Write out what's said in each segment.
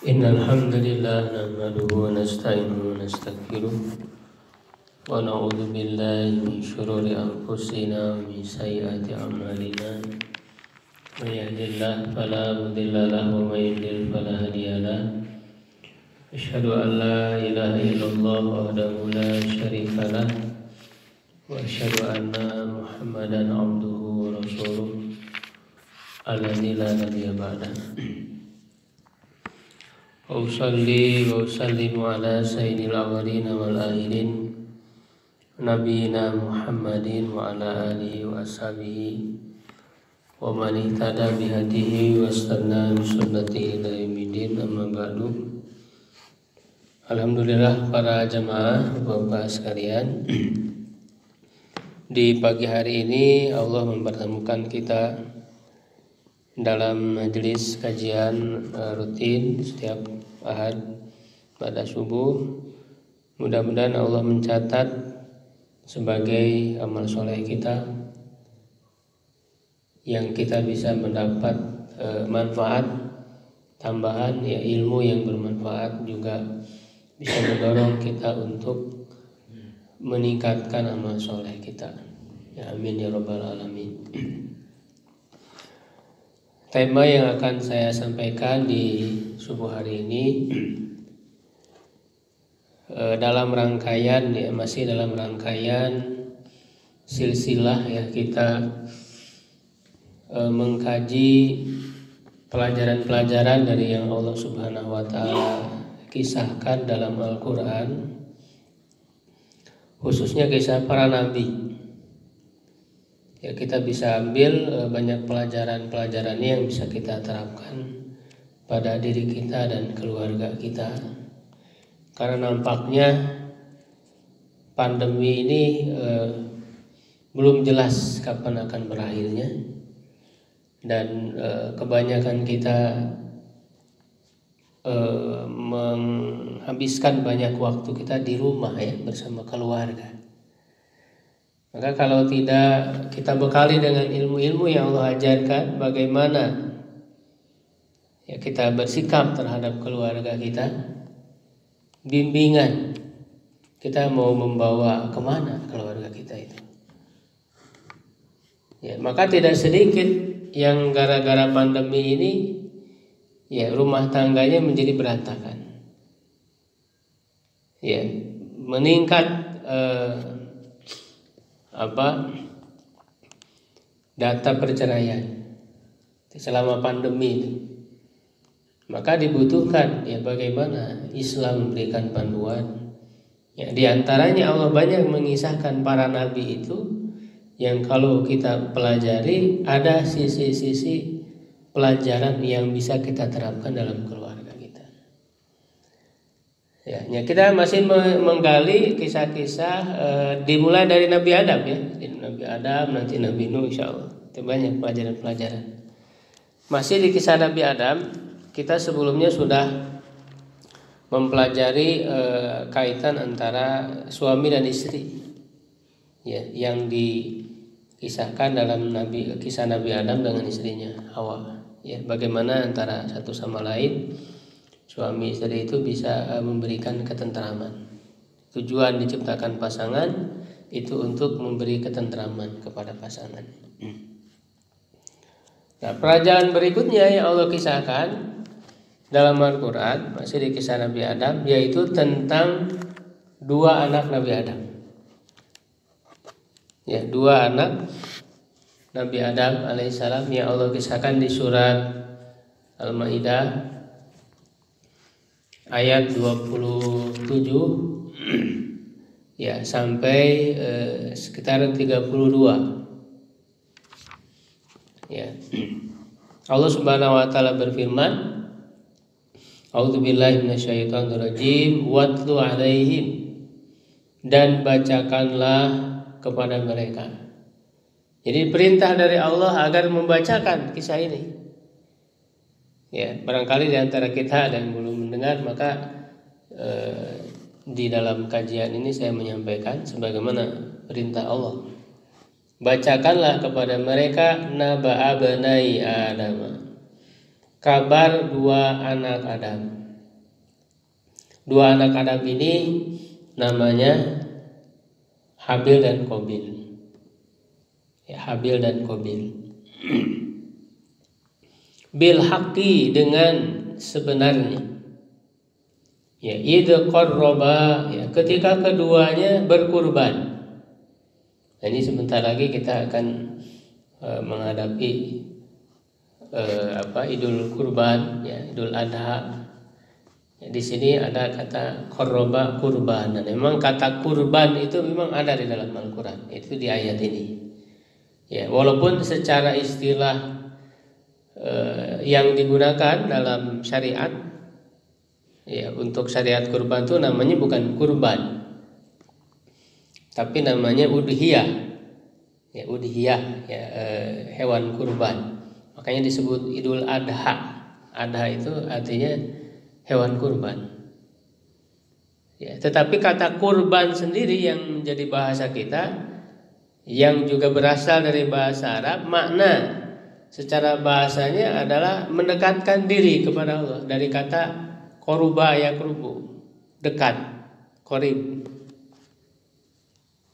Innal hamdalillah nahmaduhu wa nasta'inuhu wa nastaghfiruh wa na'udzu billahi min shururi anfusina wa min sayyiati a'malina. May yahdihillahu fala mudilla lahu wa may yudlil fala hadiya lahu. Asyhadu an la ilaha illallah wahdahu la syarika lah wa asyhadu anna Muhammadan abduhu wa rasuluh alladzi la nabiyya ba'dahu. Usalli wa usallimu ala sayyidil awwalin wal akhirin nabiyina Muhammadin wa ala alihi wa ashabihi wa man ihtada bihadihi wastanna bi sunnatihi ila yaumil amma ba'du. Alhamdulillah para jamaah Bapak sekalian, di pagi hari ini Allah mempertemukan kita dalam majelis kajian rutin setiap Ahad pada subuh. Mudah-mudahan Allah mencatat sebagai amal soleh kita yang kita bisa mendapat manfaat tambahan, ya ilmu yang bermanfaat, juga bisa mendorong kita untuk meningkatkan amal soleh kita. Ya amin ya rabbal alamin. Tema yang akan saya sampaikan di subuh hari ini masih dalam rangkaian silsilah ya kita mengkaji pelajaran-pelajaran dari yang Allah Subhanahu wa taala kisahkan dalam Al-Qur'an, khususnya kisah para nabi. Ya, kita bisa ambil banyak pelajaran-pelajaran yang bisa kita terapkan pada diri kita dan keluarga kita. Karena nampaknya pandemi ini belum jelas kapan akan berakhirnya, dan kebanyakan kita menghabiskan banyak waktu kita di rumah ya bersama keluarga. Maka kalau tidak kita bekali dengan ilmu-ilmu yang Allah ajarkan, bagaimana ya kita bersikap terhadap keluarga kita, bimbingan kita mau membawa kemana keluarga kita itu. Ya, maka tidak sedikit yang gara-gara pandemi ini ya rumah tangganya menjadi berantakan. Ya, meningkat data perceraian selama pandemi itu. Maka dibutuhkan ya bagaimana Islam memberikan panduan. Ya, di antaranya Allah banyak mengisahkan para nabi itu yang kalau kita pelajari ada sisi-sisi pelajaran yang bisa kita terapkan dalam keluarga kita. Ya, kita masih menggali kisah-kisah dimulai dari Nabi Adam ya, Nabi Adam, nanti Nabi Nuh, insyaallah. Itu banyak pelajaran-pelajaran. Masih di kisah Nabi Adam, kita sebelumnya sudah mempelajari kaitan antara suami dan istri. Ya, yang dikisahkan dalam kisah Nabi Adam dengan istrinya Hawa. Ya, bagaimana antara satu sama lain suami istri itu bisa memberikan ketentraman. Tujuan diciptakan pasangan itu untuk memberi ketentraman kepada pasangan. Nah, pelajaran berikutnya yang Allah kisahkan dalam Al-Quran masih di kisah Nabi Adam, yaitu tentang dua anak Nabi Adam. Ya, dua anak Nabi Adam alaihissalam yang Allah kisahkan di surat Al-Maidah ayat 27 ya sampai sekitar 32. Ya. Allah Subhanahu wa taala berfirman, A'udzubillahi minasyaitonirrajim, watlu alaihim, dan bacakanlah kepada mereka. Jadi perintah dari Allah agar membacakan kisah ini. Ya, barangkali di antara kita ada yang belum mendengar, maka di dalam kajian ini saya menyampaikan sebagaimana perintah Allah. Bacakanlah kepada mereka naba'a banai Adam, kabar dua anak Adam. Dua anak Adam ini namanya Habil dan Qabil. Ya, Habil dan Qabil. Bil haqqi, dengan sebenarnya. Ya, idh qarraba, ya, ketika keduanya berkurban. Nah, ini sebentar lagi kita akan menghadapi Idul Kurban, ya, Idul Adha. Ya, di sini ada kata qarraba, kurban. Dan memang kata kurban itu memang ada di dalam Al-Qur'an. Itu di ayat ini. Ya, walaupun secara istilah yang digunakan dalam syariat, ya, untuk syariat kurban itu namanya bukan kurban, tapi namanya udhiyah. Ya, udhiyah, ya, hewan kurban. Makanya disebut Idul Adha. Adha itu artinya hewan kurban. Ya, tetapi kata kurban sendiri yang menjadi bahasa kita, yang juga berasal dari bahasa Arab, makna secara bahasanya adalah mendekatkan diri kepada Allah, dari kata koruba ya kerubu, dekat, korib.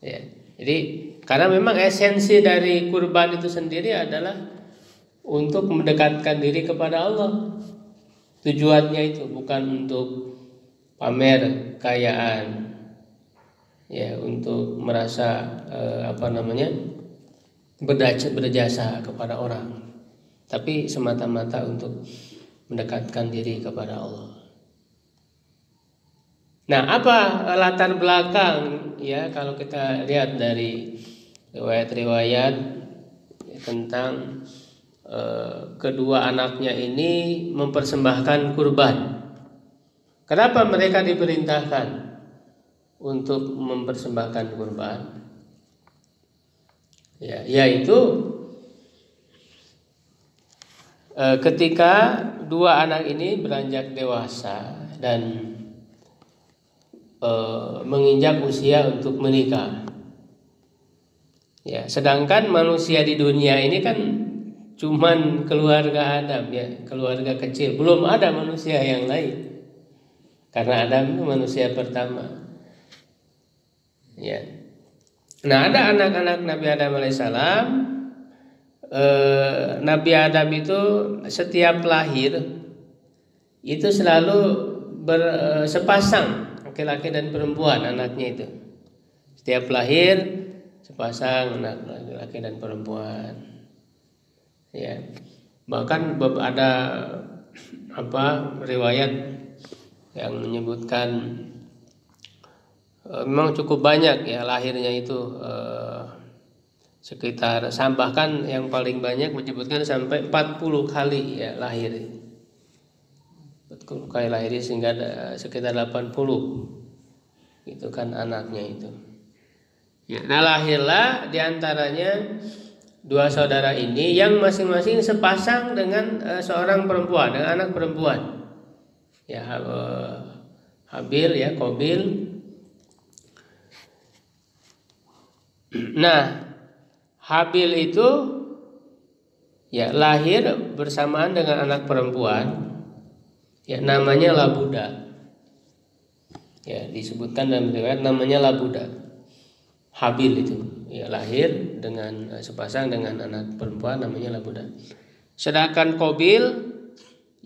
Ya, jadi karena memang esensi dari kurban itu sendiri adalah untuk mendekatkan diri kepada Allah. Tujuannya itu bukan untuk pamer kekayaan, ya, untuk merasa berjasa kepada orang, tapi semata-mata untuk mendekatkan diri kepada Allah. Nah, apa latar belakang, ya, kalau kita lihat dari riwayat-riwayat tentang kedua anaknya ini mempersembahkan kurban. Kenapa mereka diperintahkan untuk mempersembahkan kurban? Ya, yaitu ketika dua anak ini beranjak dewasa dan menginjak usia untuk menikah. Ya, sedangkan manusia di dunia ini kan cuman keluarga Adam, ya, keluarga kecil, belum ada manusia yang lain. Karena Adam itu manusia pertama. Ya. Nah, ada anak-anak Nabi Adam alaihissalam. Nabi Adam itu setiap lahir itu selalu sepasang, laki-laki dan perempuan anaknya itu. Setiap lahir sepasang anak laki-laki dan perempuan. Ya, bahkan ada riwayat yang menyebutkan memang cukup banyak, ya, lahirnya itu sekitar, bahkan yang paling banyak menyebutkan sampai 40 kali, ya, lahir. 40 kali lahir sehingga sekitar 80 itu kan anaknya itu. Ya, nah, lahirlah diantaranya dua saudara ini yang masing-masing sepasang dengan seorang perempuan, dengan anak perempuan. Ya, Habil, ya, Qabil. Nah, Habil itu, ya, lahir bersamaan dengan anak perempuan, ya, namanya Labuda. Ya, disebutkan dalam riwayat namanya Labuda. Habil itu, ya, lahir dengan sepasang dengan anak perempuan namanya Labuda. Sedangkan Qabil,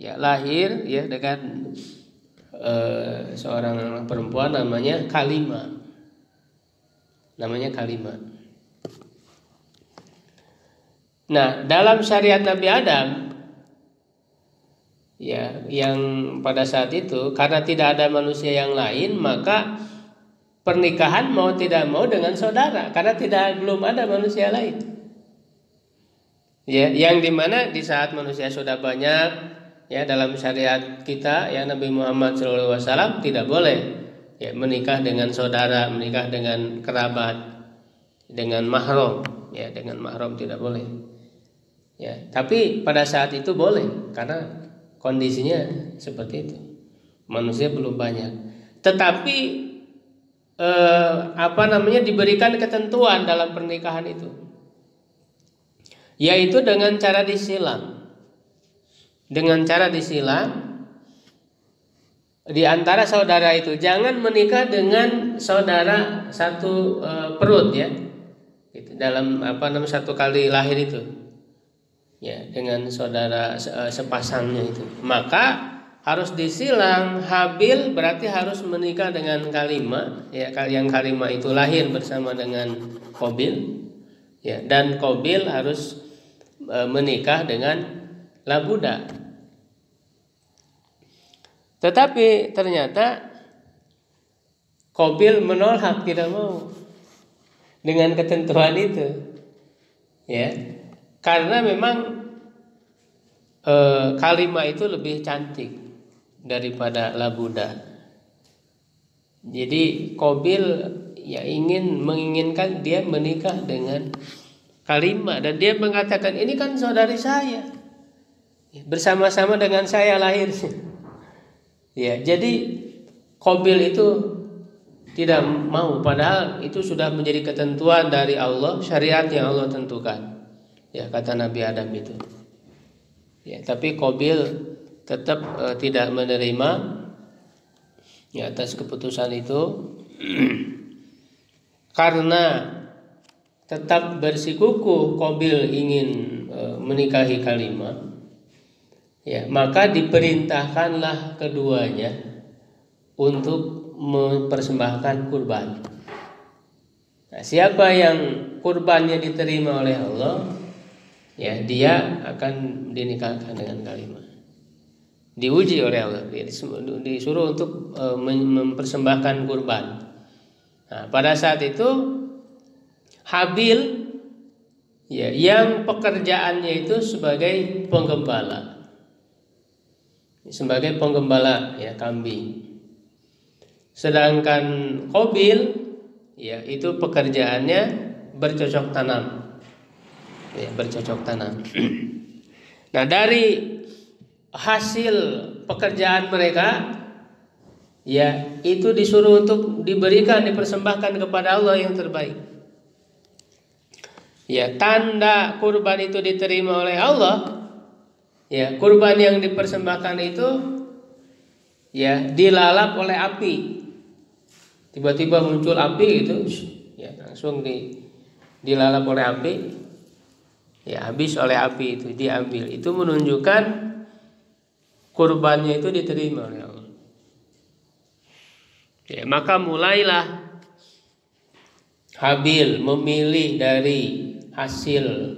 ya, lahir, ya, dengan seorang anak perempuan namanya Kalima. Namanya Kalima. Nah, dalam syariat Nabi Adam, ya, yang pada saat itu karena tidak ada manusia yang lain, maka pernikahan mau tidak mau dengan saudara, karena belum ada manusia lain. Ya, yang dimana di saat manusia sudah banyak, ya, dalam syariat kita, ya, Nabi Muhammad SAW tidak boleh, ya, menikah dengan saudara, menikah dengan kerabat, dengan mahram, ya, dengan mahram tidak boleh. Ya, tapi pada saat itu boleh karena kondisinya seperti itu. Manusia belum banyak. Tetapi diberikan ketentuan dalam pernikahan itu, yaitu dengan cara disilang. Dengan cara disilang, di antara saudara itu jangan menikah dengan saudara satu perut ya, gitu, dalam satu kali lahir itu ya, dengan saudara sepasangnya itu, maka harus disilang. Habil berarti harus menikah dengan Kalimah ya, yang Kalimah itu lahir bersama dengan Qabil ya, dan Qabil harus menikah dengan Labuda. Tetapi ternyata Qabil menolak, tidak mau dengan ketentuan itu ya, karena memang Kalimah itu lebih cantik daripada Labuda. Jadi Qabil ya menginginkan dia menikah dengan Kalimah, dan dia mengatakan ini kan saudari saya, bersama-sama dengan saya lahirnya. Ya, jadi Qabil itu tidak mau, padahal itu sudah menjadi ketentuan dari Allah, syariat yang Allah tentukan. Ya, kata Nabi Adam itu. Ya, tapi Qabil tetap tidak menerima ya atas keputusan itu karena tetap bersikukuh Qabil ingin menikahi Kalimah. Ya, maka diperintahkanlah keduanya untuk mempersembahkan kurban. Nah, siapa yang kurbannya diterima oleh Allah, ya dia akan dinikahkan dengan Kalimah. Diuji oleh Allah, disuruh untuk mempersembahkan kurban. Nah, pada saat itu Habil ya, yang pekerjaannya itu sebagai penggembala. Sebagai penggembala ya kambing. Sedangkan Qabil ya itu pekerjaannya bercocok tanam. Ya, bercocok tanam. Nah, dari hasil pekerjaan mereka ya itu disuruh untuk dipersembahkan kepada Allah yang terbaik. Ya, tanda kurban itu diterima oleh Allah. Ya, kurban yang dipersembahkan itu ya dilalap oleh api. Tiba-tiba muncul api gitu, ya langsung dilalap oleh api. Ya, habis oleh api itu diambil. Itu menunjukkan kurbannya itu diterima oleh Allah. Ya, maka mulailah Habil memilih dari hasil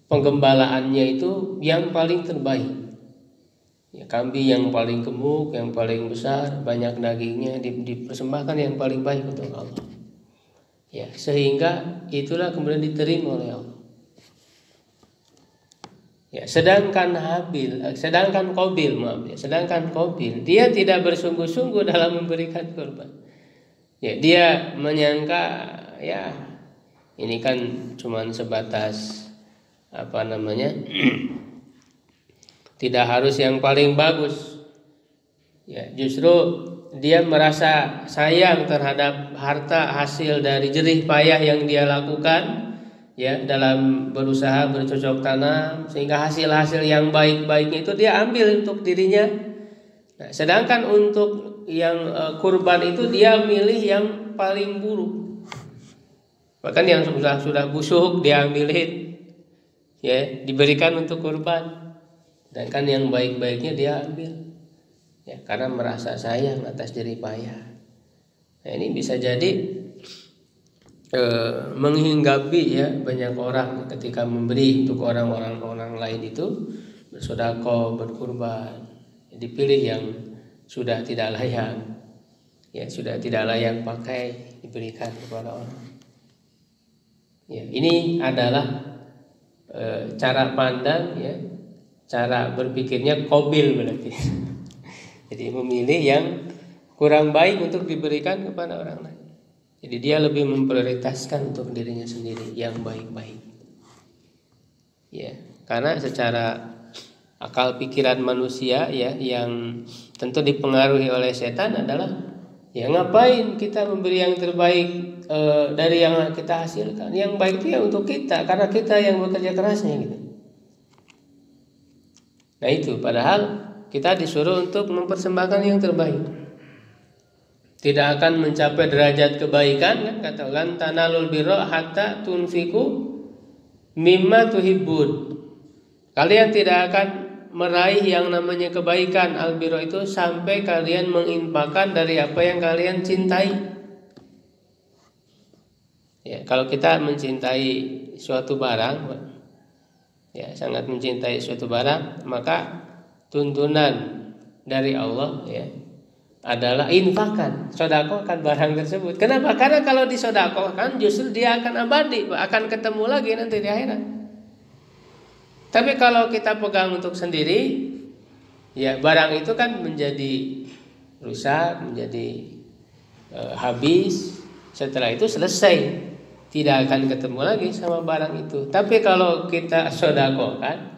penggembalaannya itu yang paling terbaik. Ya, kambing yang paling gemuk, yang paling besar, banyak dagingnya dipersembahkan yang paling baik untuk Allah. Ya, sehingga itulah kemudian diterima oleh Allah. Ya, sedangkan Qabil dia tidak bersungguh-sungguh dalam memberikan kurban. Ya, dia menyangka ya ini kan cuman sebatas tidak harus yang paling bagus. Ya, justru dia merasa sayang terhadap harta hasil dari jerih payah yang dia lakukan ya dalam berusaha bercocok tanam, sehingga hasil-hasil yang baik-baiknya itu dia ambil untuk dirinya. Nah, sedangkan untuk yang kurban itu dia milih yang paling buruk. Bahkan yang sudah busuk dia ambilin, ya diberikan untuk kurban. Dan kan yang baik-baiknya dia ambil, ya karena merasa sayang atas jerih payah. Nah, ini bisa jadi menghinggapi ya banyak orang ketika memberi untuk orang lain itu bersedekah, berkurban, dipilih yang sudah tidak layak, ya sudah tidak layak pakai diberikan kepada orang. Ya, ini adalah cara pandang ya, cara berpikirnya Qabil berarti. Jadi memilih yang kurang baik untuk diberikan kepada orang lain. Jadi dia lebih memprioritaskan untuk dirinya sendiri yang baik-baik. Ya, karena secara akal pikiran manusia ya yang tentu dipengaruhi oleh setan adalah ya ngapain kita memberi yang terbaik dari yang kita hasilkan. Yang baik itu ya untuk kita, karena kita yang bekerja kerasnya gitu. Nah itu padahal kita disuruh untuk mempersembahkan yang terbaik. Tidak akan mencapai derajat kebaikan, kan kata lan tanalul birra hatta tunfiku mimma tuhibbun. Kalian tidak akan meraih yang namanya kebaikan albiro itu sampai kalian menginfakkan dari apa yang kalian cintai. Ya, kalau kita mencintai suatu barang, ya sangat mencintai suatu barang, maka tuntunan dari Allah ya adalah infakkan, sodakohkan barang tersebut. Kenapa? Karena kalau disodakohkan justru dia akan abadi, akan ketemu lagi nanti di akhirat. Tapi kalau kita pegang untuk sendiri, ya barang itu kan menjadi rusak, menjadi habis. Setelah itu selesai, tidak akan ketemu lagi sama barang itu. Tapi kalau kita sodakohkan,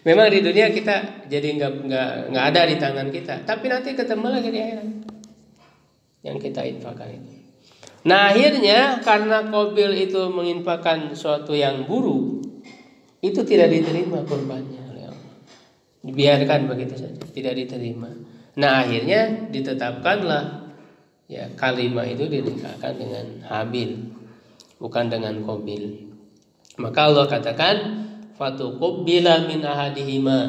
memang di dunia kita jadi nggak ada di tangan kita, tapi nanti ketemu lagi di akhirat yang kita infakkan itu. Nah akhirnya karena Qabil itu menginfakkan sesuatu yang buruk, itu tidak diterima kurbannya oleh Allah. Dibiarkan begitu saja, tidak diterima. Nah akhirnya ditetapkanlah ya kalimat itu dinikahkan dengan Habil, bukan dengan Qabil. Maka Allah katakan fatuqbila min ahadihima,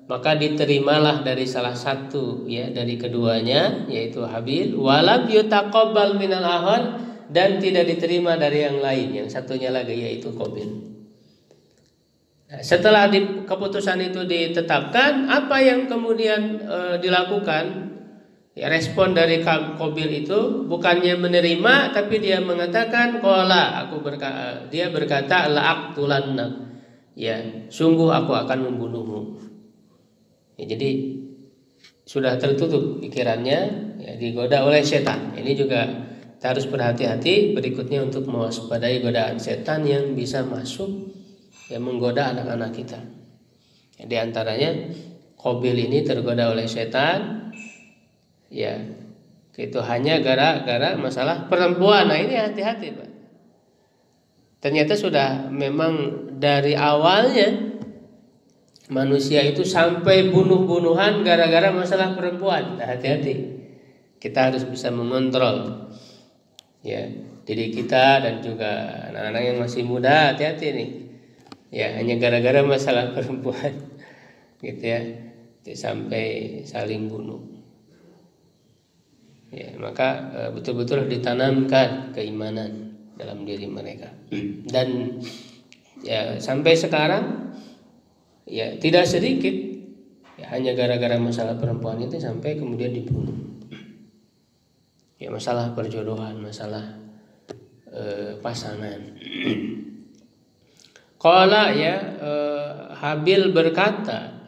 maka diterimalah dari salah satu ya dari keduanya yaitu Habil, walam yutaqabbal minal akhar, dan tidak diterima dari yang lain, yang satunya lagi yaitu Qabil. Nah, setelah keputusan itu ditetapkan, apa yang kemudian dilakukan? Ya, respon dari Qabil itu bukannya menerima, tapi dia mengatakan qala, dia berkata la aqtulannak. Ya, sungguh aku akan membunuhmu. Ya, jadi sudah tertutup pikirannya, ya, digoda oleh setan. Ini juga kita harus berhati-hati berikutnya untuk mewaspadai godaan setan yang bisa masuk, yang menggoda anak-anak kita. Ya, di antaranya Qabil ini tergoda oleh setan, ya, itu hanya gara-gara masalah perempuan. Nah ini hati-hati, Pak. Ternyata sudah memang dari awalnya manusia itu sampai bunuh-bunuhan gara-gara masalah perempuan. Nah, hati-hati. Kita harus bisa mengontrol ya diri kita dan juga anak-anak yang masih muda, hati-hati nih. Ya, hanya gara-gara masalah perempuan gitu ya. Sampai saling bunuh. Ya, maka betul-betul ditanamkan keimanan dalam diri mereka. Dan ya sampai sekarang ya tidak sedikit ya hanya gara-gara masalah perempuan itu sampai kemudian dibunuh. Ya masalah perjodohan, masalah pasangan. Qala ya Habil berkata,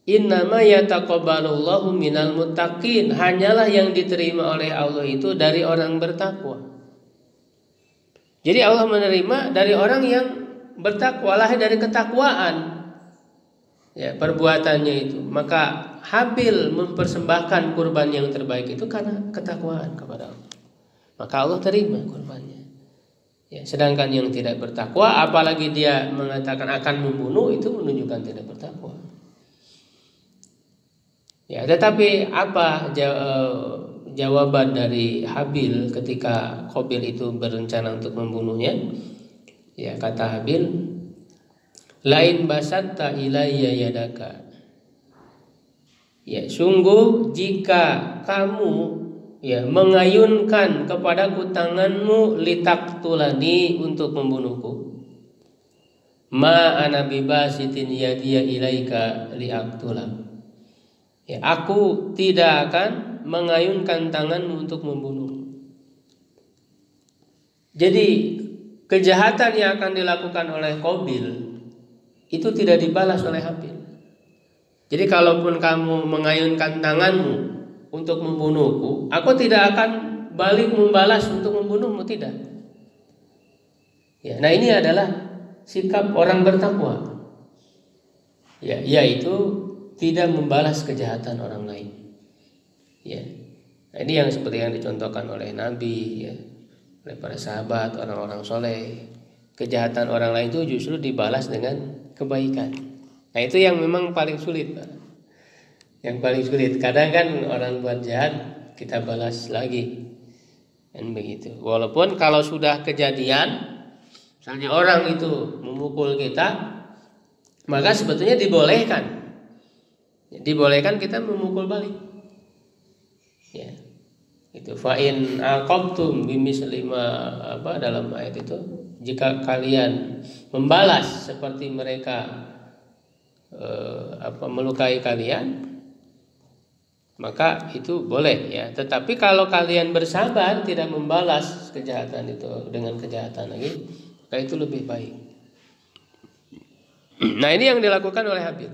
innama yataqabbalullahu minal muttaqin, hanyalah yang diterima oleh Allah itu dari orang bertakwa. Jadi Allah menerima dari orang yang bertakwa, lahir dari ketakwaan ya perbuatannya itu. Maka Habil mempersembahkan kurban yang terbaik itu karena ketakwaan kepada Allah. Maka Allah terima kurbannya. Ya, sedangkan yang tidak bertakwa, apalagi dia mengatakan akan membunuh, itu menunjukkan tidak bertakwa. Ya, tetapi apa jawaban dari Habil ketika Qabil itu berencana untuk membunuhnya? Ya, kata Habil, lain basatta ilayya yadaka. Ya, sungguh jika kamu ya mengayunkan kepadaku tanganmu litaktulani untuk membunuhku, ma ana bibasitin yadiya ilaika liaktulak. Ya, aku tidak akan mengayunkan tanganmu untuk membunuh. Jadi kejahatan yang akan dilakukan oleh Qabil itu tidak dibalas oleh Habil. Jadi kalaupun kamu mengayunkan tanganmu untuk membunuhku, aku tidak akan balik membalas untuk membunuhmu, tidak. Ya, nah ini adalah sikap orang bertakwa. Ya, yaitu tidak membalas kejahatan orang lain. Ya. Nah, ini yang seperti yang dicontohkan oleh Nabi, ya, oleh para sahabat, orang-orang soleh. Kejahatan orang lain itu justru dibalas dengan kebaikan. Nah itu yang memang paling sulit, Pak. Yang paling sulit. Kadang kan orang buat jahat kita balas lagi, kan begitu. Walaupun kalau sudah kejadian, misalnya orang itu memukul kita, maka sebetulnya dibolehkan kita memukul balik. Ya, itu fa'in aqabtum bimisli ma dalam ayat itu, jika kalian membalas seperti mereka melukai kalian, maka itu boleh ya. Tetapi kalau kalian bersabar tidak membalas kejahatan itu dengan kejahatan lagi, maka itu lebih baik. Nah, ini yang dilakukan oleh Habil.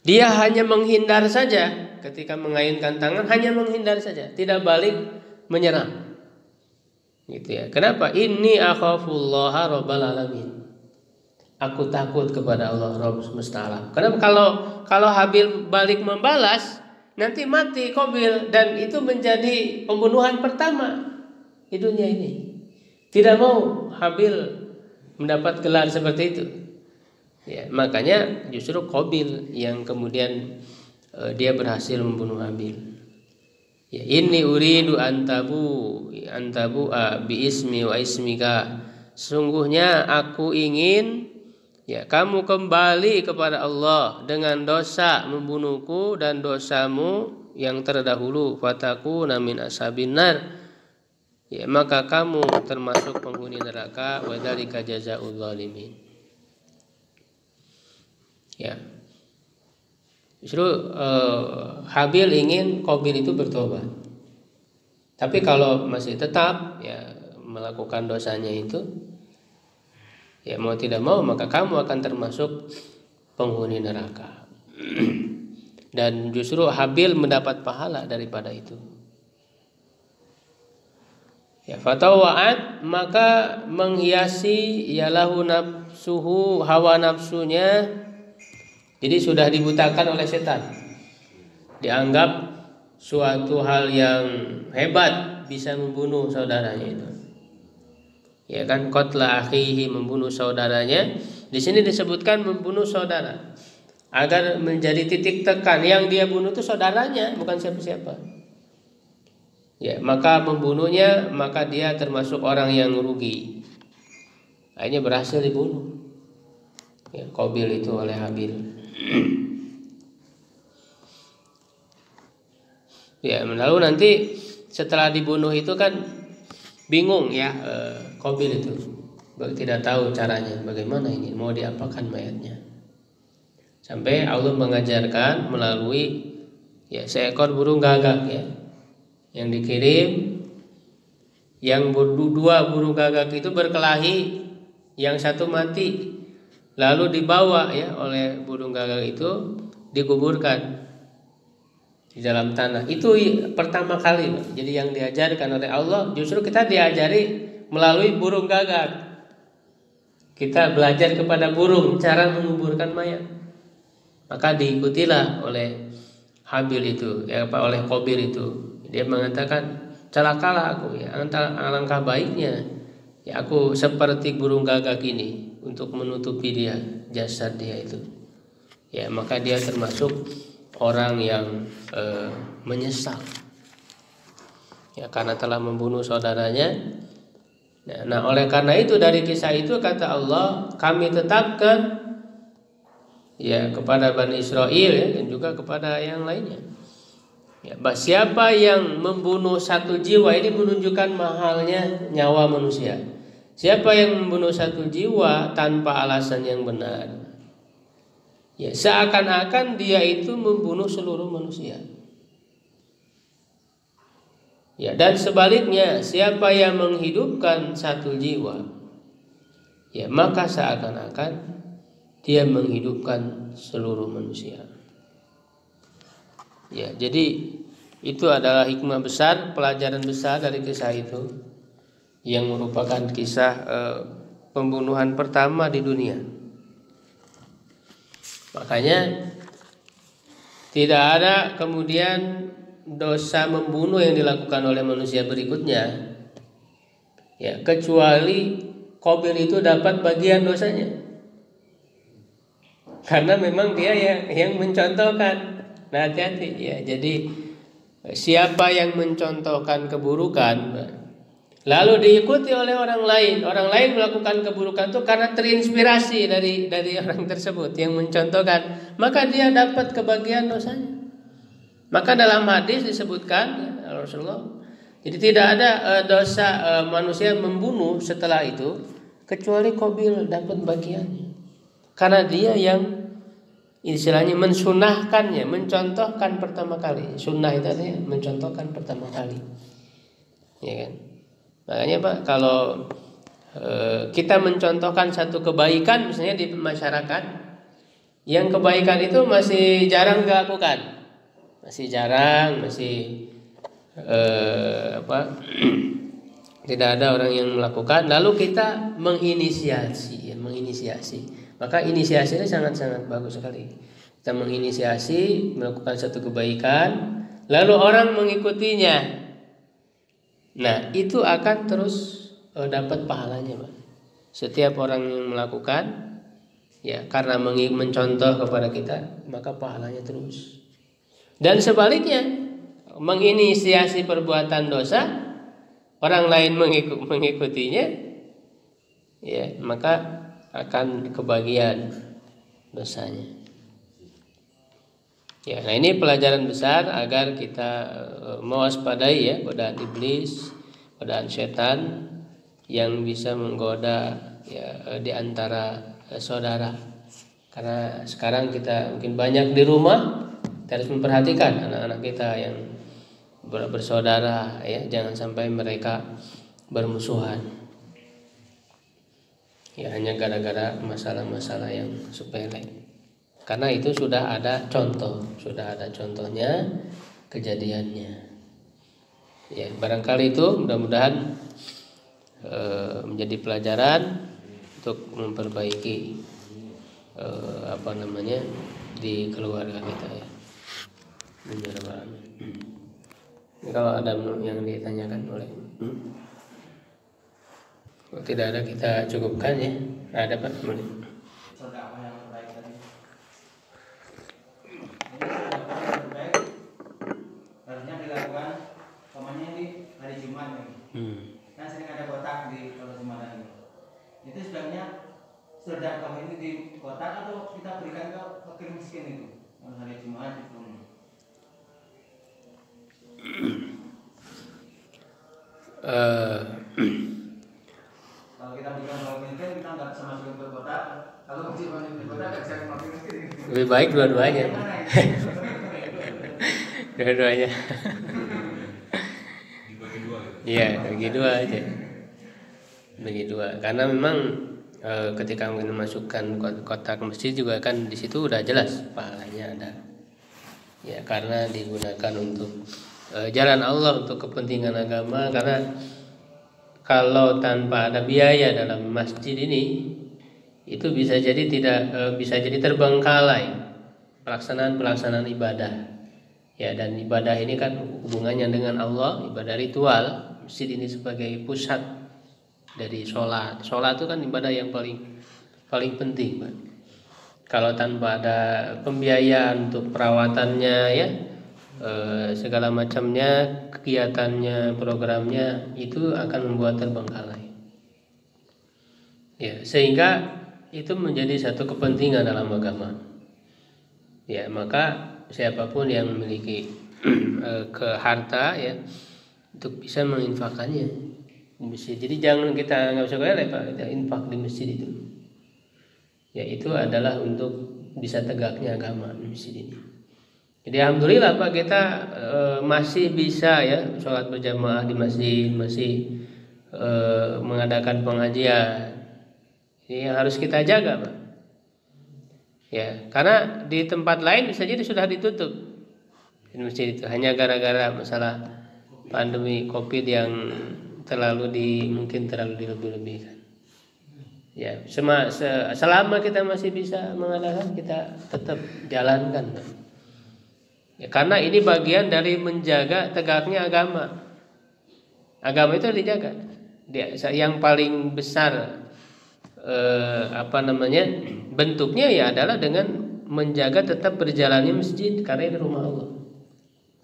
Dia hanya menghindar saja ketika mengayunkan tangan, hanya menghindar saja, tidak balik menyerang. Gitu ya. Kenapa? Inni akhafullaha rabbal alamin. Aku takut kepada Allah Rabb semesta alam. Kenapa? Kalau Habil balik membalas, nanti mati Qabil, dan itu menjadi pembunuhan pertama di dunia ini. Tidak mau Habil mendapat gelar seperti itu. Ya, makanya justru Qabil yang kemudian dia berhasil membunuh Habil. Ya, inni uridu antabu bi ismi wa ismika. Sungguhnya aku ingin ya kamu kembali kepada Allah dengan dosa membunuhku dan dosamu yang terdahulu, fatakuna min ashabin nar. Ya, maka kamu termasuk penghuni neraka, wa dzalika jazaa'ul zalimin. Ya. Justru Habil ingin Qabil itu bertobat. Tapi kalau masih tetap ya melakukan dosanya itu, ya mau tidak mau maka kamu akan termasuk penghuni neraka. Dan justru Habil mendapat pahala daripada itu. Ya, fatawa'at, maka menghiasi yalahu nafsuhu, hawa nafsunya. Jadi sudah dibutakan oleh setan. Dianggap suatu hal yang hebat bisa membunuh saudaranya itu. Ya kan, qatla akhihi, membunuh saudaranya. Di sini disebutkan membunuh saudara agar menjadi titik tekan, yang dia bunuh itu saudaranya, bukan siapa-siapa. Ya, maka membunuhnya, maka dia termasuk orang yang rugi. Akhirnya berhasil dibunuh. Ya, Qabil itu oleh Habil. Ya, lalu nanti setelah dibunuh itu kan bingung ya Qabil itu, tidak tahu caranya bagaimana ini mau diapakan mayatnya. Sampai Allah mengajarkan melalui ya seekor burung gagak ya, yang dikirim, yang dua burung gagak itu berkelahi, yang satu mati, lalu dibawa ya oleh burung gagak itu, dikuburkan di dalam tanah. Itu pertama kali. Jadi yang diajarkan oleh Allah, justru kita diajari melalui burung gagak. Kita belajar kepada burung cara menguburkan mayat. Maka diikutilah oleh Habil itu ya, oleh Qabil itu. Dia mengatakan, celakalah aku ya, alangkah baiknya ya aku seperti burung gagak ini untuk menutupi dia, jasad dia itu. Ya, maka dia termasuk orang yang menyesal ya karena telah membunuh saudaranya. Nah, oleh karena itu dari kisah itu kata Allah, kami tetapkan ya kepada Bani Israel ya, dan juga kepada yang lainnya. Ya, siapa yang membunuh satu jiwa, ini menunjukkan mahalnya nyawa manusia. Siapa yang membunuh satu jiwa tanpa alasan yang benar, ya seakan-akan dia itu membunuh seluruh manusia. Ya, dan sebaliknya, siapa yang menghidupkan satu jiwa, ya maka seakan-akan dia menghidupkan seluruh manusia. Ya, jadi itu adalah hikmah besar, pelajaran besar dari kisah itu, yang merupakan kisah pembunuhan pertama di dunia. Makanya tidak ada kemudian dosa membunuh yang dilakukan oleh manusia berikutnya, ya kecuali Qabil itu dapat bagian dosanya, karena memang dia yang mencontohkan. Nah, hati-hati ya. Jadi siapa yang mencontohkan keburukan lalu diikuti oleh orang lain melakukan keburukan itu karena terinspirasi dari orang tersebut yang mencontohkan, maka dia dapat kebagian dosanya. Maka dalam hadis disebutkan Rasulullah, jadi tidak ada dosa manusia membunuh setelah itu kecuali Qabil dapat bagiannya, karena dia yang istilahnya mensunahkannya, mencontohkan pertama kali. Sunnah itu artinya mencontohkan pertama kali, ya kan? Makanya Pak, kalau kita mencontohkan satu kebaikan misalnya di masyarakat, yang kebaikan itu masih jarang dilakukan, masih jarang, masih tidak ada orang yang melakukan, lalu kita menginisiasi. Maka inisiasi ini sangat-sangat bagus sekali. Kita menginisiasi melakukan satu kebaikan, lalu orang mengikutinya. Nah, itu akan terus dapat pahalanya, Pak. Setiap orang yang melakukan, ya karena mencontoh kepada kita, maka pahalanya terus. Dan sebaliknya, menginisiasi perbuatan dosa, orang lain mengikutinya, ya maka akan kebagian dosanya. Ya, nah ini pelajaran besar agar kita mewaspadai ya godaan iblis, godaan setan yang bisa menggoda ya di antara saudara. Karena sekarang kita mungkin banyak di rumah, kita harus memperhatikan anak-anak kita yang bersaudara ya, jangan sampai mereka bermusuhan. Ya hanya gara-gara masalah-masalah yang sepele. Karena itu sudah ada contohnya, kejadiannya. Ya, barangkali itu mudah-mudahan menjadi pelajaran untuk memperbaiki di keluarga kita ya. Kalau ada yang ditanyakan boleh. Kalau tidak ada kita cukupkan ya. Ada Pak? Boleh. Kan sering ada kotak di kalau Jumatan ini. Itu sebenarnya sedekah kamu ini di kotak atau kita berikan ke fakir miskin itu hari Jumat itu. Kalau kita berikan ke fakir miskin kita nggak bisa masukin ke kotak. Kalau masukin ke kotak nggak bisa ke fakir miskin. Lebih baik dua-duanya. Dua-duanya. Iya, bagi dua aja. Bagi dua. Karena memang ketika memasukkan kotak masjid juga kan di situ udah jelas pahalanya ada. Ya, karena digunakan untuk jalan Allah, untuk kepentingan agama. Karena kalau tanpa ada biaya dalam masjid ini, itu bisa jadi terbengkalai pelaksanaan ibadah. Ya, dan ibadah ini kan hubungannya dengan Allah, ibadah ritual. Masjid ini sebagai pusat dari sholat. Sholat itu kan ibadah yang paling penting, Pak. Kalau tanpa ada pembiayaan untuk perawatannya ya, segala macamnya, kegiatannya, programnya itu akan membuat terbengkalai. Ya, sehingga itu menjadi satu kepentingan dalam agama. Ya, maka siapapun yang memiliki harta ya untuk bisa menginfakkannya di masjid. Jadi jangan kita nggak usah gelek Pak, kita infak di masjid itu. Ya itu adalah untuk bisa tegaknya agama di masjid ini. Jadi alhamdulillah Pak, kita masih bisa ya sholat berjamaah di masjid, masih mengadakan pengajian. Ini harus kita jaga Pak. Ya, karena di tempat lain bisa jadi sudah ditutup di masjid itu hanya gara-gara masalah pandemi Covid yang mungkin terlalu dilebih-lebihkan. Ya, selama kita masih bisa mengadakan, kita tetap jalankan. Ya, karena ini bagian dari menjaga tegaknya agama. Agama itu dijaga. Yang paling besar bentuknya ya adalah dengan menjaga tetap berjalannya masjid karena ini rumah Allah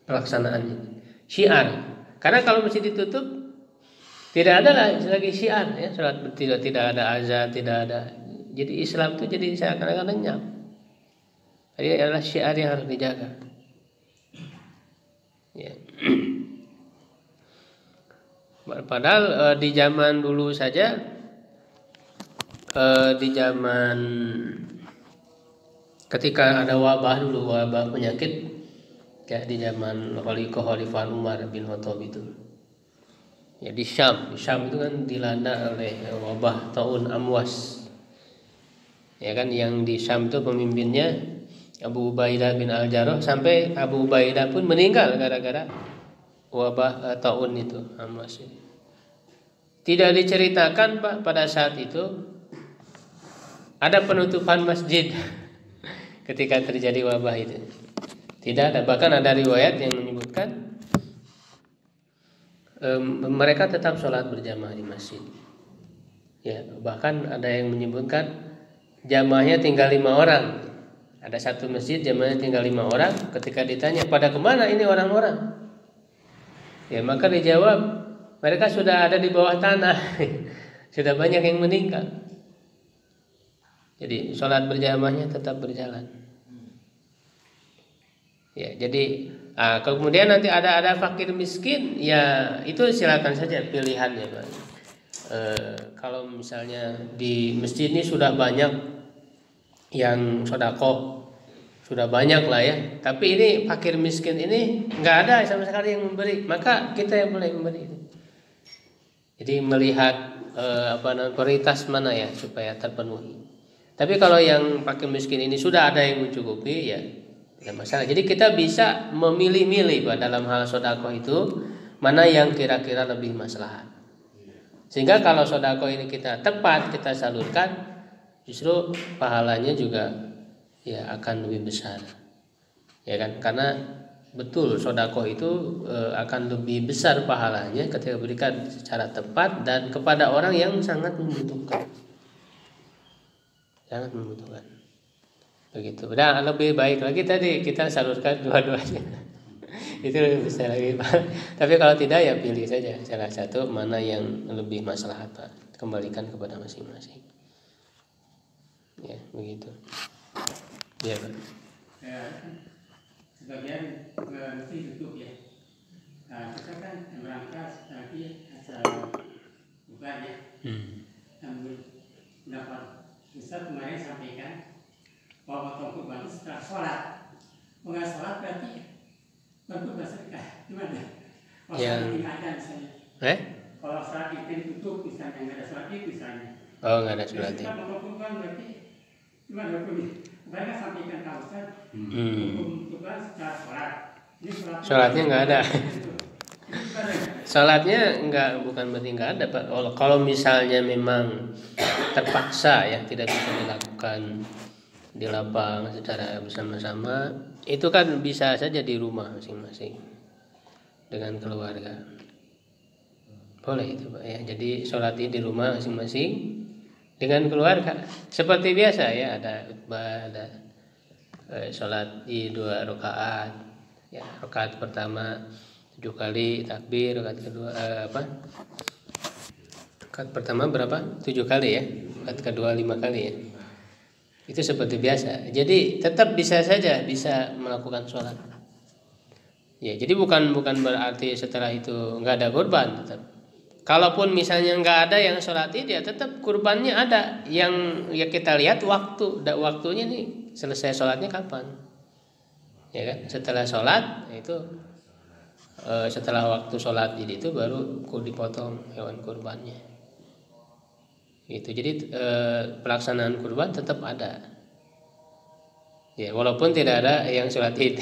pelaksanaannya syiar. Karena kalau masjid ditutup tidak ada lagi syiar ya, salat tidak ada azan, tidak ada. Jadi Islam itu jadi seakan-akan lenyap. Jadi adalah syiar yang harus dijaga. Ya. Padahal di zaman dulu saja, di zaman ketika ada wabah dulu, wabah penyakit ya di zaman Khalifah Umar bin Khattab itu. Ya di Syam itu kan dilanda oleh wabah taun Amwas. Ya kan yang di Syam itu pemimpinnya Abu Ubaidah bin Al-Jarrah, sampai Abu Ubaidah pun meninggal gara-gara wabah taun itu Amwas ini. Tidak diceritakan Pak pada saat itu ada penutupan masjid ketika terjadi wabah itu. Tidak ada, bahkan ada riwayat yang menyebutkan mereka tetap sholat berjamaah di masjid. Ya, bahkan ada yang menyebutkan jamaahnya tinggal 5 orang. Ada satu masjid jamaahnya tinggal 5 orang. Ketika ditanya pada kemana ini orang-orang, ya maka dijawab mereka sudah ada di bawah tanah. Sudah banyak yang meninggal. Jadi sholat berjamaahnya tetap berjalan. Ya, jadi kemudian nanti ada fakir miskin, ya itu silakan saja pilihannya, Pak. Kalau misalnya di masjid ini sudah banyak yang sedekah, sudah banyak lah ya. Tapi ini fakir miskin ini nggak ada sama sekali yang memberi, maka kita yang boleh memberi. Jadi melihat prioritas mana ya supaya terpenuhi. Tapi kalau yang fakir miskin ini sudah ada yang mencukupi, ya tidak masalah. Jadi kita bisa memilih-milih Pak dalam hal sedekah itu mana yang kira-kira lebih maslahat. Sehingga kalau sedekah ini kita tepat kita salurkan, justru pahalanya juga ya akan lebih besar. Ya kan? Karena betul sedekah itu akan lebih besar pahalanya ketika berikan secara tepat dan kepada orang yang sangat membutuhkan. Sangat membutuhkan. Begitu. Nah, lebih baik lagi tadi kita salurkan dua-duanya. Itu lebih besar lagi, Pak. Tapi kalau tidak ya pilih saja salah satu mana yang lebih maslahat, Pak. Kembalikan kepada masing-masing. Ya, begitu. Ya, Pak. Ya, sebagian mesti tutup ya. Nah, kita kan merangkas lagi acara bukan ya. Namun pendapat Ustaz kemarin sampaikan bahwa potong kurban itu setelah sholat. Enggak sholat berarti berkurban sedekah. Gimana? Kalau sholat tidak ada misalnya. Kalau sholat itu ditutup misalnya, nggak ada sholat itu misalnya. Oh, nggak ada sholat itu. Kita potong kurban berarti gimana hukumnya? Kemarin sampaikan Pak Ustaz hukum kurban setelah sholat. Ini sholatnya nggak ada. Sholatnya bukan berarti nggak ada, Pak. Kalau misalnya memang terpaksa ya tidak bisa dilakukan di lapang secara bersama-sama, itu kan bisa saja di rumah masing-masing dengan keluarga. Boleh itu, Pak ya. Jadi sholat di rumah masing-masing dengan keluarga seperti biasa ya, ada khutbah, ada sholat di 2 rakaat ya. Rakaat pertama 7 kali takbir, rakaat kedua rakaat pertama berapa? 7 kali ya, rakaat kedua 5 kali ya. Itu seperti biasa. Jadi tetap bisa saja bisa melakukan sholat. Ya, jadi bukan berarti setelah itu nggak ada kurban. Tetap. Kalaupun misalnya nggak ada yang sholat id, ya tetap kurbannya ada. Yang ya kita lihat waktunya nih selesai sholatnya kapan? Ya kan? Setelah sholat itu setelah waktu sholat id itu baru dipotong hewan kurbannya. Gitu. Jadi pelaksanaan kurban tetap ada. Ya, walaupun tidak ada yang sholat id.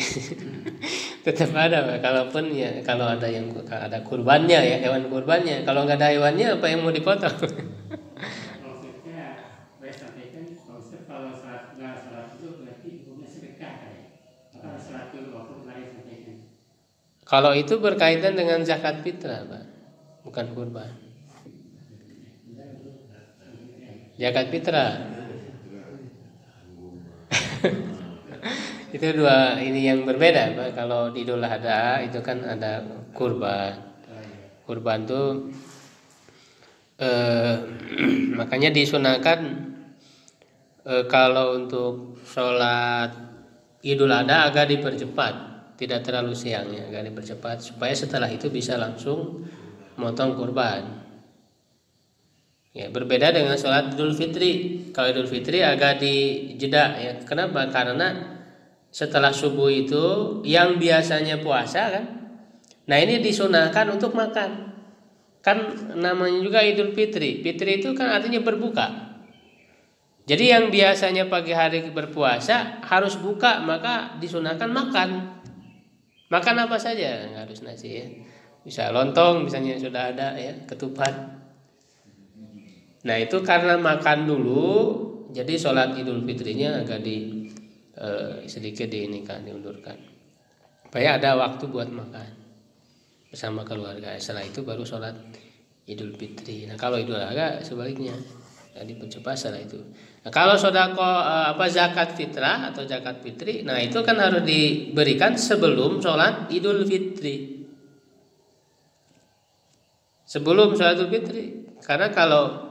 Tetap ada, kalaupun ya kalau ada yang ada kurbannya ya, hewan kurbannya. Kalau nggak ada hewannya, apa yang mau dipotong? Maksudnya, saya sampaikan kalau sholat itu berarti hukumnya sedekah kan ya? Atau sholat dulu waktu kemarin sampaikan. Kalau itu berkaitan dengan zakat fitrah, Pak, bukan kurban. Zakat fitrah. Itu dua ini yang berbeda, Pak. Kalau di Idul Adha itu kan ada kurban. Kurban tuh makanya disunahkan kalau untuk sholat Idul Adha agak dipercepat, tidak terlalu siang ya, agak dipercepat supaya setelah itu bisa langsung motong kurban. Ya, berbeda dengan sholat Idul Fitri. Kalau Idul Fitri agak dijeda ya. Kenapa? Karena setelah subuh itu yang biasanya puasa kan. Nah, ini disunahkan untuk makan. Kan namanya juga Idul Fitri. Fitri itu kan artinya berbuka. Jadi yang biasanya pagi hari berpuasa harus buka, maka disunahkan makan. Makan apa saja, nggak harus nasi ya. Bisa lontong misalnya sudah ada ya, ketupat. Nah itu karena makan dulu, jadi sholat Idul Fitrinya agak sedikit diundurkan, supaya ada waktu buat makan bersama keluarga. Setelah itu baru sholat Idul Fitri. Nah kalau Idul Adha sebaliknya, jadi percepat setelah itu. Nah kalau zakat fitrah atau zakat fitri, nah itu kan harus diberikan sebelum sholat Idul Fitri. Sebelum sholat Idul Fitri, karena kalau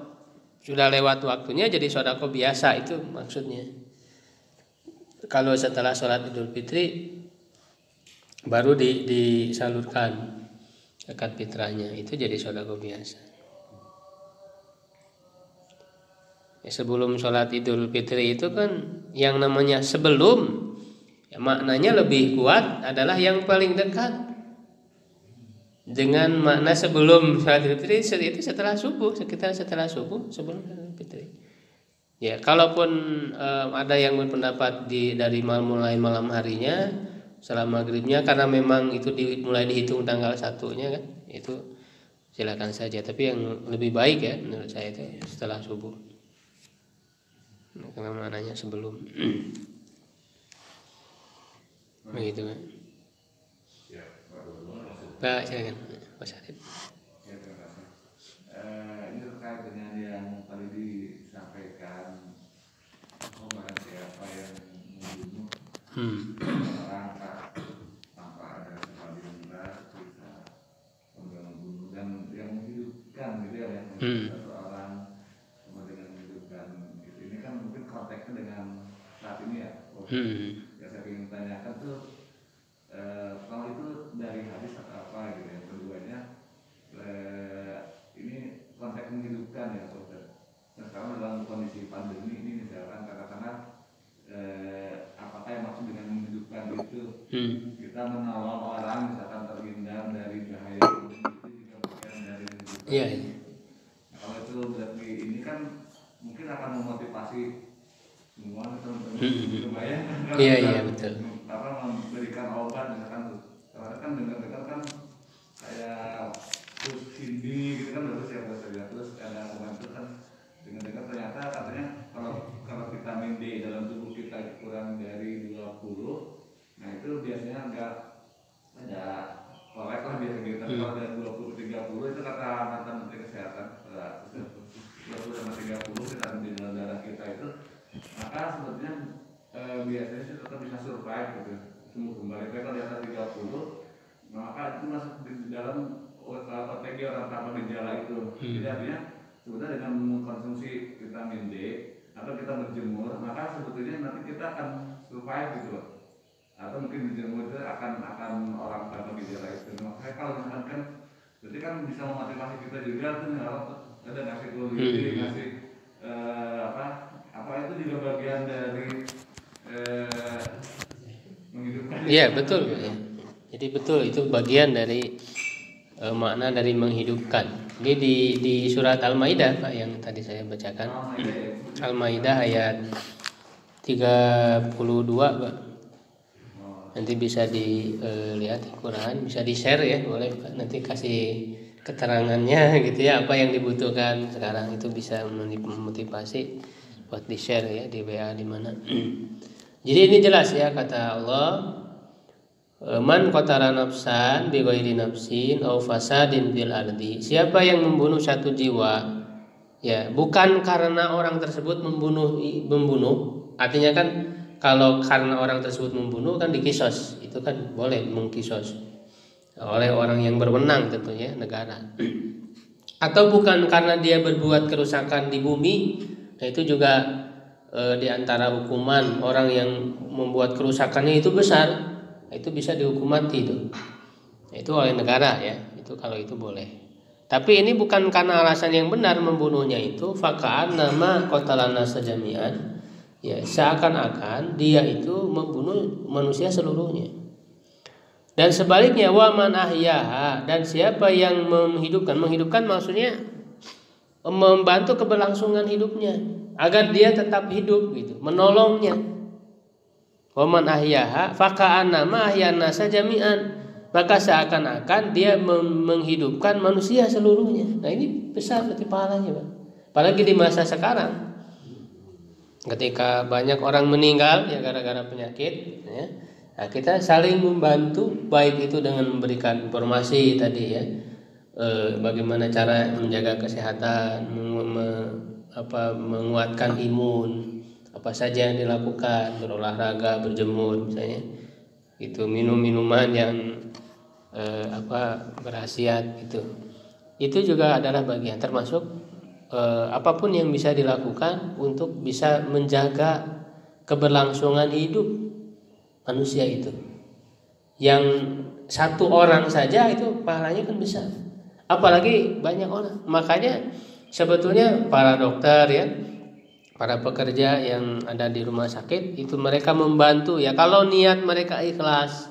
sudah lewat waktunya jadi sedekah biasa itu maksudnya. Kalau setelah sholat Idul Fitri baru disalurkan zakat fitrahnya, itu jadi sedekah biasa. Ya, sebelum sholat Idul Fitri itu kan yang namanya sebelum, ya, maknanya lebih kuat adalah yang paling dekat dengan makna sebelum sholat Idul Fitri itu setelah subuh, sekitar setelah subuh sebelum Idul Fitri. Ya, kalaupun ada yang berpendapat dari mulai malam harinya setelah maghribnya, karena memang itu mulai dihitung tanggal 1-nya kan, itu silakan saja. Tapi yang lebih baik ya menurut saya itu setelah subuh. Nah, karena maknanya sebelum. Begitu kan. Pak, silakan. Pak Syarif. Ya, terima kasih. Ini terkait dengan yang tadi disampaikan, barang siapa yang membunuh orang tanpa ada sebab yang benar bisa membunuh, dan yang menghidupkan gitu ya, yang satu orang sama dengan menghidupkan gitu. Ini kan mungkin konteksnya dengan saat ini ya. Yang saya ingin tanyakan tuh, kalau itu dari hadis atau apa gitu. Yang keduanya, ini konteks menghidupkan ya Ustaz. Nah sekarang dalam kondisi pandemi ini misalkan katakanlah, apakah yang maksud dengan menghidupkan itu kita menolong orang misalkan terhindar dari bahaya itu juga bagian dari menghidupkan. Iya. Nah, kalau itu berarti ini kan mungkin akan memotivasi semua teman-teman kebayang kan? Iya betul. Apa memberikan obat misalkan tuh, karena kan dengar-dengar kan kayak terus Hindi gitu kan bagus ya bahasa dia, terus ada obat itu kan dengar-dengar ternyata katanya kalau vitamin D dalam tubuh kita kurang dari 20, nah itu biasanya agak ada korek lah biasanya gitu. Tapi kalau dari 20-30 itu kata mantan Menteri Kesehatan, 20-30 vitamin D dalam darah kita itu, maka sebetulnya biasanya sih tetap bisa survive gitu, sembuh kembali. Tapi kalau di atas 30, maka itu masuk di dalam OTG orang tanpa gejala itu. Jadi artinya sebetulnya dengan mengkonsumsi vitamin D atau kita berjemur, maka sebetulnya nanti kita akan survive gitu loh. Atau mungkin berjemur itu akan orang tanpa gejala itu. Makanya kalau misalkan berarti kan bisa memotivasi kita juga tuh, kalau ada ngasih kulit, ngasih apa itu juga bagian dari menghidupkan. Iya betul ya. Jadi betul itu bagian dari makna dari menghidupkan. Ini di surat Al-Maidah Pak yang tadi saya bacakan. Al-Maidah ayat 32 Pak. Nanti bisa dilihat di Quran, bisa di-share ya, boleh Pak. Nanti kasih keterangannya gitu ya, apa yang dibutuhkan sekarang itu bisa memotivasi buat di-share ya di WA di mana. Jadi ini jelas ya kata Allah, man qatara nafsan bi ghairi nafsin aw fasadin fil ardi. Siapa yang membunuh satu jiwa ya bukan karena orang tersebut membunuh, artinya kan kalau karena orang tersebut membunuh kan dikisos, itu kan boleh mengkisos oleh orang yang berwenang tentunya negara. Atau bukan karena dia berbuat kerusakan di bumi, nah itu juga di antara hukuman orang yang membuat kerusakannya itu besar, itu bisa dihukum mati itu. Itu oleh negara ya, itu kalau itu boleh. Tapi ini bukan karena alasan yang benar membunuhnya itu, faka'an nama qatalan nasa jami'an. Ya, seakan-akan dia itu membunuh manusia seluruhnya. Dan sebaliknya wa man ahyaha, dan siapa yang menghidupkan maksudnya membantu keberlangsungan hidupnya agar dia tetap hidup gitu, menolongnya. Wa man ahyaha faka'anna ma ahyan nasa jami'an, maka seakan-akan dia menghidupkan manusia seluruhnya. Nah, ini besar berarti pahalanya, Pak. Apalagi di masa sekarang. Ketika banyak orang meninggal ya gara-gara penyakit ya. Nah, kita saling membantu, baik itu dengan memberikan informasi tadi ya, bagaimana cara menjaga kesehatan, menguatkan imun, apa saja yang dilakukan, berolahraga, berjemur misalnya, itu minum minuman yang berkhasiat gitu. Itu juga adalah bagian termasuk apapun yang bisa dilakukan untuk bisa menjaga keberlangsungan hidup manusia itu. Yang satu orang saja itu pahalanya kan besar, apalagi banyak orang. Makanya sebetulnya para dokter ya, para pekerja yang ada di rumah sakit itu mereka membantu ya, kalau niat mereka ikhlas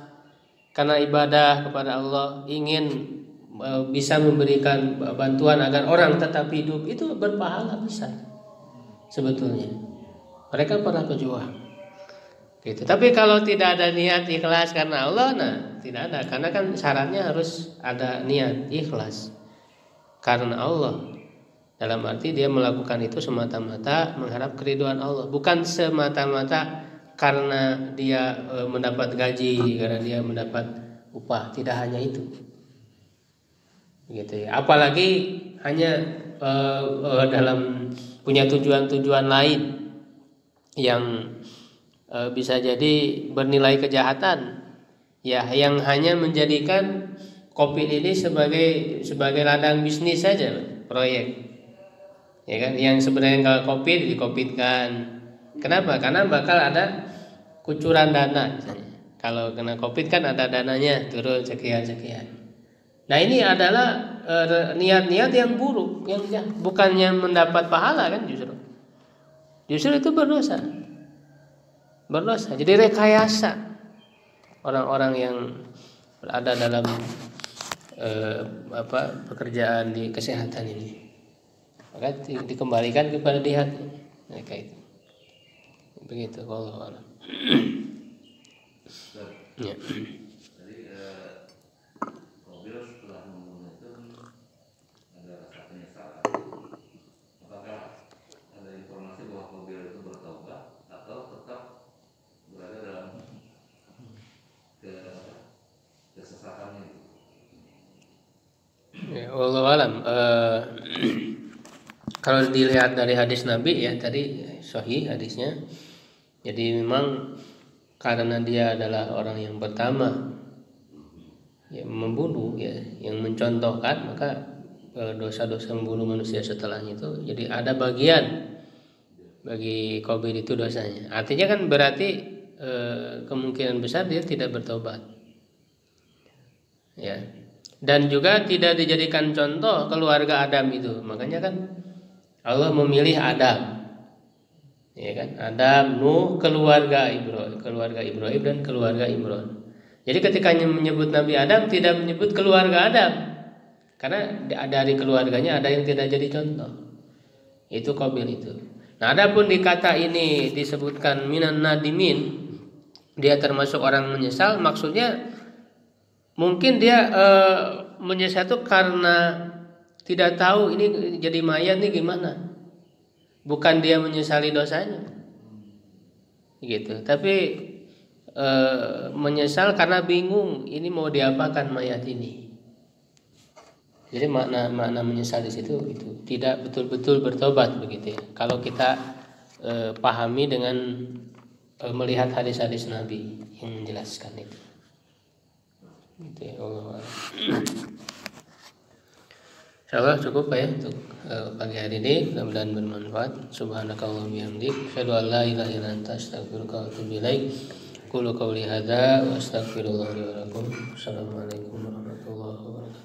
karena ibadah kepada Allah, ingin bisa memberikan bantuan agar orang tetap hidup, itu berpahala besar sebetulnya. Mereka para pejuang gitu. Tapi kalau tidak ada niat ikhlas karena Allah, nah tidak ada, karena kan syaratnya harus ada niat ikhlas karena Allah. Dalam arti dia melakukan itu semata-mata mengharap keridhaan Allah, bukan semata-mata karena dia mendapat gaji, karena dia mendapat upah. Tidak hanya itu gitu ya. Apalagi hanya dalam punya tujuan-tujuan lain yang bisa jadi bernilai kejahatan ya, yang hanya menjadikan COVID ini sebagai ladang bisnis saja, proyek ya kan, yang sebenarnya nggak COVID di-COVID-kan. Kenapa? Karena bakal ada kucuran dana misalnya. Kalau kena COVID kan ada dananya turun sekian. Nah, ini adalah niat-niat yang buruk, yang bukannya mendapat pahala kan, justru itu berdosa. Jadi rekayasa orang-orang yang berada dalam pekerjaan di kesehatan ini, maka dikembalikan kepada di hati mereka itu. Begitu kalau ya. Wallahu alam. Kalau dilihat dari hadis Nabi ya tadi sahih hadisnya. Jadi memang karena dia adalah orang yang pertama yang membunuh ya, yang mencontohkan, maka dosa-dosa membunuh manusia setelahnya itu jadi ada bagian bagi COVID itu dosanya. Artinya kan berarti kemungkinan besar dia tidak bertobat. Ya. Dan juga tidak dijadikan contoh keluarga Adam itu. Makanya kan Allah memilih Adam. Ya kan? Adam, Nuh, keluarga Ibrahim dan keluarga Imran. Jadi ketika menyebut Nabi Adam tidak menyebut keluarga Adam. Karena dari keluarganya ada yang tidak jadi contoh. Itu Qabil itu. Nah, adapun di kata ini disebutkan minan nadimin, dia termasuk orang menyesal, maksudnya mungkin dia menyesal itu karena tidak tahu ini jadi mayat nih gimana. Bukan dia menyesali dosanya. Gitu. Tapi menyesal karena bingung ini mau diapakan mayat ini. Jadi makna menyesal di situ itu tidak betul-betul bertobat begitu ya. Kalau kita pahami dengan melihat hadis-hadis Nabi yang menjelaskan itu. Gitu ya Allah. Insyaallah cukup ya untuk pagi hari ini, mudah-mudahan bermanfaat. Subhanakallahumma bihamdik, asyhadu an la ilaha illa anta, astaghfiruka wa atubu ilaik. Qulu qawli hadza wa astaghfirullah li wa lakum. Assalamualaikum warahmatullahi wabarakatuh.